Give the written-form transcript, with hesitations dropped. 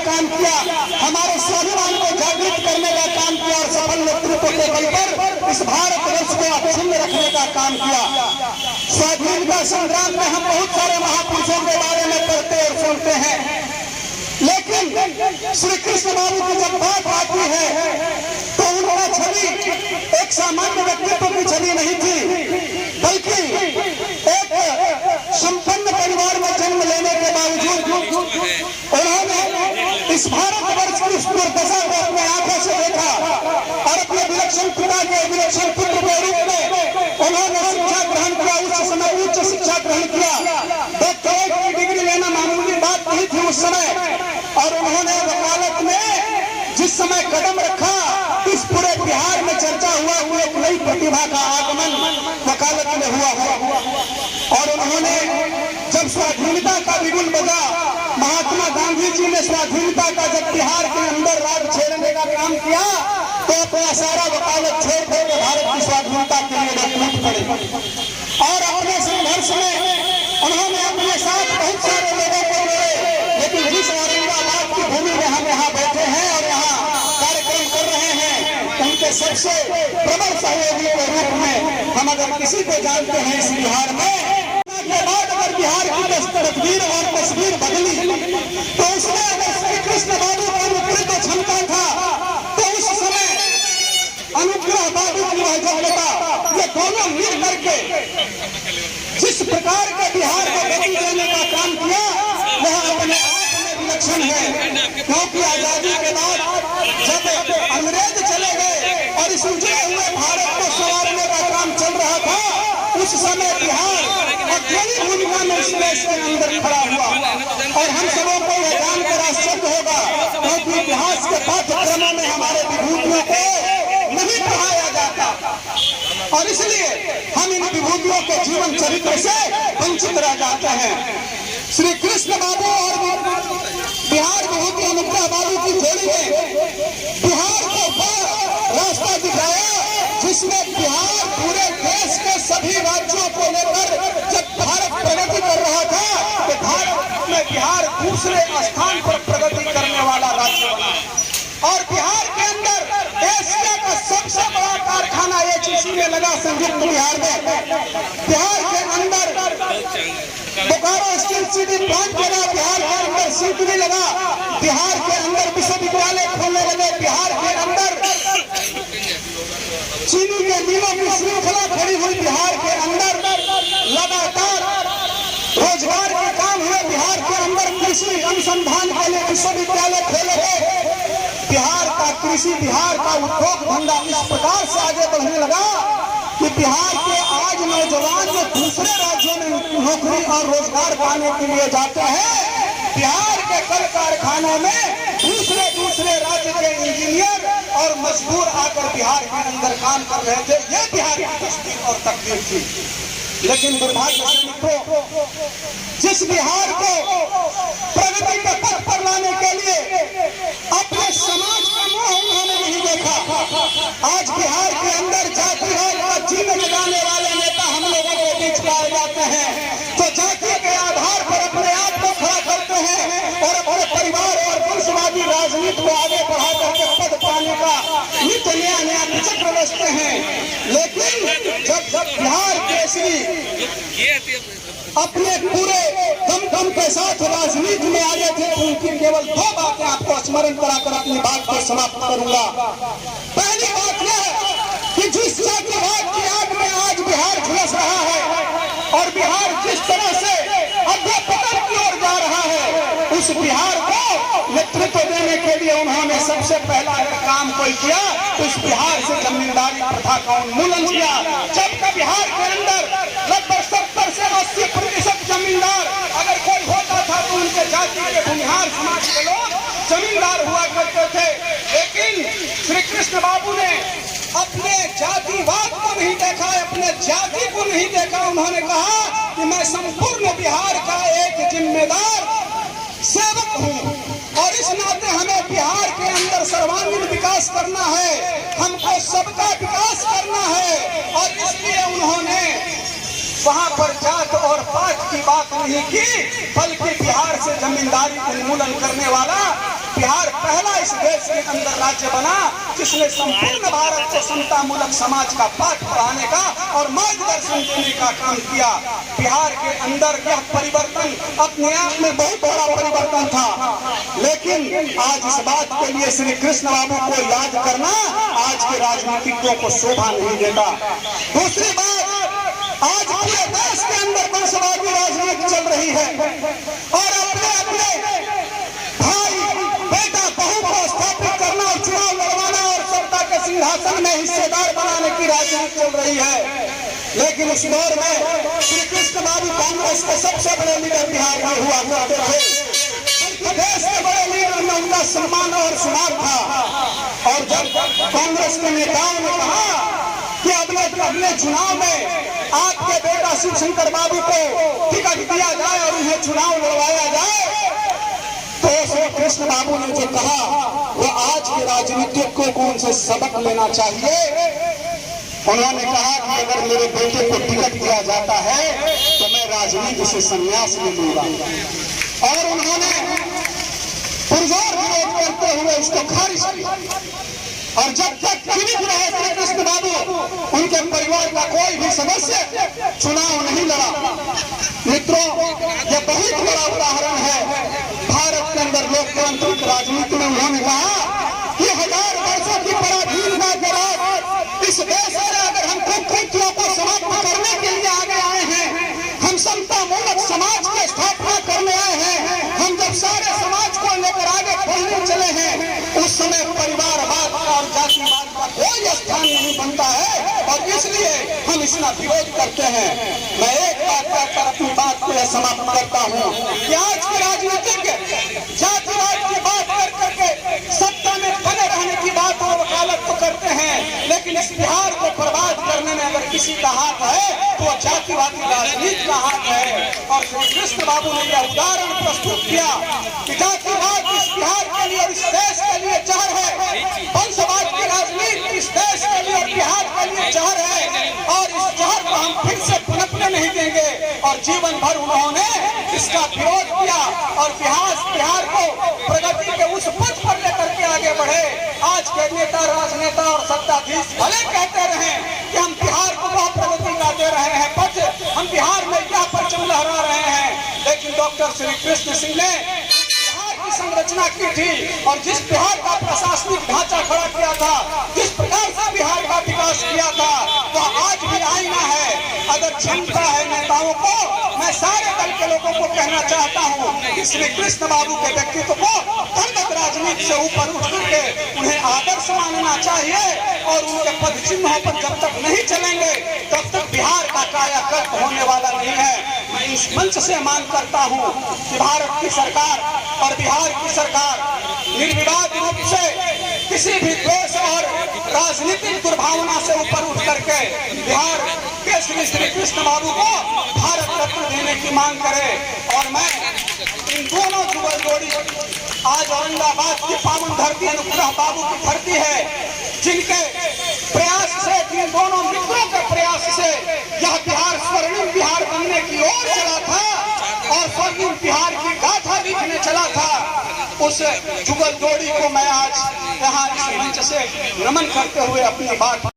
काम किया, हमारे स्वाभिमान को जागृत करने का काम किया और सफल नेतृत्व के बल पर इस भारतवर्ष को अक्षुण्ण रखने का काम किया। स्वाधीनता संग्राम में हम बहुत सारे महापुरुषों के बारे में पढ़ते और सुनते हैं, लेकिन श्री कृष्ण बाबू की जब बात आती है तो उनका छवि एक सामान्य व्यक्तित्व की छवि नहीं थी, बल्कि एक संपन्न परिवार में जन्म लेने के बावजूद उन्होंने इस भारतवर्ष की इस दुर्दशा को अपने आंखों से देखा और अपने विलक्षण पिता के विलक्षण पुत्र के रूप में उन्होंने शिक्षा ग्रहण किया। उस समय उच्च शिक्षा ग्रहण किया, डॉक्टरेट की डिग्री लेना मामूली बात नहीं थी उस समय। और उन्होंने वकालत में जिस समय कदम रखा, इस पूरे बिहार में चर्चा हुआ, एक नई प्रतिभा का आगमन वकालत में हुआ। और उन्होंने जब स्वाधीनता का बिगुल बजा, महात्मा गांधी जी ने स्वाधीनता का जब बिहार के अंदर राज छेड़ने का काम किया, तो अपना सारा वकालत छोड़ कर भारत की स्वाधीनता के लिए टूट पड़े। और अपने संघर्ष में उन्होंने अपने साथ बहुत सारे लोगों को जोड़े, लेकिन जिस औरंगाबाद की भूमि में हम यहाँ बैठे हैं और यहाँ कार्यक्रम कर रहे हैं, उनके सबसे प्रबल सहयोगी के रूप में हम अगर किसी को जानते हैं इस बिहार में, के बाद अगर बिहार की तस्वीर और तस्वीर बदली तो उसमें अगर श्री कृष्ण बाबू का नेतृत्व क्षमता था, तो उस समय अनुग्रह बाबू की वह योग्यता, ये दोनों मिल करके जिस प्रकार के बिहार को बदल देने का काम किया, वह अपने आप में विलक्षण है। क्योंकि आजादी के बाद जब अंग्रेज चले गए और इस उजड़े हुए भारत को संवारने का काम चल रहा था, उस समय बिहार अकेली भूमिका में इस देश के अंदर खड़ा हुआ। और हम सबों को यह जानकर आश्चर्य होगा, क्योंकि इतिहास के पाठ्यक्रमों में हमारे विभूतियों को नहीं पढ़ाया जाता और इसलिए हम इन विभूतियों के जीवन चरित्र से वंचित रह जाते हैं। श्री कृष्ण बाबू और बिहार विभूति अनुग्रह बाबू की जोड़ी ने बिहार को वह रास्ता दिखाया जिसमें बिहार पूरे देश के सभी राज्यों को लेकर जब भारत प्रगति कर रहा था, तो भारत में बिहार दूसरे स्थान पर प्रगति करने वाला राज्य बना। और बिहार के अंदर एशिया का सबसे बड़ा कारखाना एचईसी में लगा संयुक्त बिहार में। बिहार के अंदर बोकारो स्टील सिटी प्लांट लगा, बिहार के अंदर सीपी लगा, बिहार के अंदर विश्वविद्यालय खोलने लगे, बिहार के अंदर चीनी के मिलों की श्रृंखला खड़ी हुई, बिहार के अंदर लगातार रोजगार के काम हुए, बिहार के अंदर कृषि अनुसंधान के लिए विश्वविद्यालय खोले गए, बिहार का कृषि, बिहार का उद्योग धंधा इस प्रकार से आगे बढ़ने लगा कि बिहार के आज नौजवान जो दूसरे राज्यों में नौकरी और रोजगार पाने के लिए जाते हैं, बिहार के कल कारखानों में दूसरे राज्य के इंजीनियर और मजदूर आकर बिहार के अंदर काम कर रहे थे। ये बिहार की तस्वीर और तकदीर थी। लेकिन दुर्भाग्य से मित्रों, जिस बिहार को प्रगति के पथ पर लाने के लिए अपने समाज का मोह उन्होंने नहीं देखा, आज बिहार के अंदर जातिवाद का जीवन लगाने वाले नेता हम लोगों के बीच पाए जाते हैं, तो जाति के आधार पर अपने आप को खड़ा करते हैं और अपने परिवार और वंशवादी राजनीति को आगे बढ़ा करके पद पाने का नित्य नया चक्र रचते हैं। लेकिन जब बिहार केसरी अपने पूरे दम के साथ राजनीति में आगे थे, तो उनकी केवल दो बातें आपको स्मरण कराकर अपनी बात को समाप्त करूंगा। पहली बात यह है कि जिस जातिवाद की आग में आज बिहार झुलस रहा है और बिहार जिस तरह से अधोपतन की ओर जा रहा है, उस बिहार को नेतृत्व देने के लिए उन्होंने सबसे पहला अगर काम कोई किया तो इस बिहार से जमींदारी प्रथा का उन्मूलन किया। जबकि बिहार के अंदर लगभग 70 से 80% जमींदार अगर कोई होता था तो उनके जाति के भूमिहार समाज के लोग जमींदार हुआ करते थे। लेकिन श्री कृष्ण बाबू ने अपने जातिवाद को नहीं देखा, अपने जाति को नहीं देखा। उन्होंने कहा कि मैं संपूर्ण बिहार का एक जिम्मेदार सेवक हूँ और इस नाते हमें बिहार के अंदर सर्वांगीण विकास करना है, हमको सबका विकास करना है। और इसलिए उन्होंने वहां पर जात और पात की बात नहीं की, बल्कि बिहार से जमींदारी उन्मूलन करने वाला बिहार पहला इस देश के अंदर राज्य बना जिसने संपूर्ण भारत को समतामूलक समाज का पाठ पढ़ाने का और मार्गदर्शन देने का काम किया। बिहार के अंदर यह परिवर्तन अपने आप में बहुत बड़ा परिवर्तन था, लेकिन आज इस बात के लिए श्री कृष्ण बाबू को याद करना आज के राजनीतिज्ञों को शोभा नहीं देता। दूसरी बात, आज पूरे देश के अंदर वंशवादी राजनीति चल रही है और अपने अपने भाई बेटा बहू को स्थापित करना और चुनाव लड़वाना और सत्ता के सिंहासन में हिस्सेदार बनाने की राजनीति चल रही है। लेकिन उस दौर में श्री कृष्ण बाबू कांग्रेस के सबसे बड़े लीडर बिहार में हुआ करते थे। देश के बड़े लीडर में उनका सम्मान और शुमार था। और जब कांग्रेस के नेताओं ने कहा कि अगले चुनाव में आपके बेटा शिवशंकर बाबू को टिकट दिया जाए और उन्हें चुनाव लड़वाया जाए, तो श्री कृष्ण बाबू ने जो कहा वो आज के राजनीतिज्ञों को उनसे सबक लेना चाहिए। उन्होंने कहा कि अगर मेरे बेटे को टिकट दिया जाता है तो मैं राजनीति से संन्यास ले लूंगा, और उन्होंने पुरजोर विरोध करते हुए इसको खारिज किया। और जब तक जीवित रहे श्री कृष्ण बाबू, उनके परिवार का कोई भी सदस्य चुनाव नहीं लड़ा। मित्रों, यह बहुत बड़ा उदाहरण है भारत के अंदर लोकतांत्रिक राजनीति में। उन्होंने कहा कि 1000 वर्षों की पराधीनता के बाद इस देश में अगर हम कुकृत्यों को समाप्त करने के लिए आगे आए हैं, हम समतामूलक समाज की स्थापना करने आए हैं, हम जब सारे समाज को लेकर आगे बढ़ने चले हैं, उस समय परिवारवाद और जातिवाद का कोई स्थान नहीं बनता है, और इसलिए हम इसका विरोध करते हैं। मैं एक बात कहकर अपनी बात को यह समाप्त करता हूँ कि आज के राजनीतिक जातिवाद की बात कर करके सत्ता में बने रहने की बात और वकालत तो करते हैं, लेकिन इस बिहार को बर्बाद करने में अगर किसी का हाथ है तो जातिवादी राजनीति का हाथ है। और श्री कृष्ण बाबू ने यह उदाहरण प्रस्तुत किया कि जातिवाद इस बिहार के लिए और इस देश के लिए जहर है, वंशवाद की राजनीति इस देश के लिए और बिहार के लिए जहर है, और इस जहर को हम फिर से पनपने नहीं देंगे। और जीवन भर उन्होंने इसका विरोध किया और बिहार को प्रगति के उस पथ पर लेकर के आगे बढ़े। आज के नेता, राजनेता और सत्ताधीश भले कहते रहे कि हम बिहार को बहुत प्रगति का दे रहे हैं पथ, हम बिहार में क्या परचम लहरा रहे हैं, लेकिन डॉक्टर श्री कृष्ण सिंह ने बिहार की संरचना की थी और जिस बिहार का प्रशासनिक ढांचा खड़ा किया था, जिस प्रकार से बिहार का विकास किया था, वह आज भी आईना है। अगर क्षमता है नेताओं को, मैं सारे दल के लोगों को कहना चाहता हूँ कि श्री कृष्ण बाबू के व्यक्तित्व को दलगत राजनीति से ऊपर उठ करके उन्हें आदर्श मानना चाहिए, और उनके पद चिन्हों पर जब तक नहीं चलेंगे तब तक बिहार का कायाकल्प होने वाला नहीं है। मैं इस मंच से मांग करता हूँ कि भारत की सरकार और बिहार की सरकार निर्विवाद रूप से किसी भी द्वेष और राजनीतिक दुर्भावना से ऊपर उठ करके बिहार के श्री कृष्ण बाबू को भारत रत्न देने की मांग करे। और मैं इन दोनों जुगल जोड़ी, आज औरंगाबाद की पावन धरती अनुग्रह बाबू की धरती है, जिनके प्रयास से, जिन दोनों मित्रों के प्रयास से यह बिहार स्वर्णिम बिहार बनने की ओर चला था और स्वर्णिम बिहार की गाथा लिखने चला था, उस जुगल जोड़ी को मैं आज यहाँ इस मंच से नमन करते हुए अपनी बात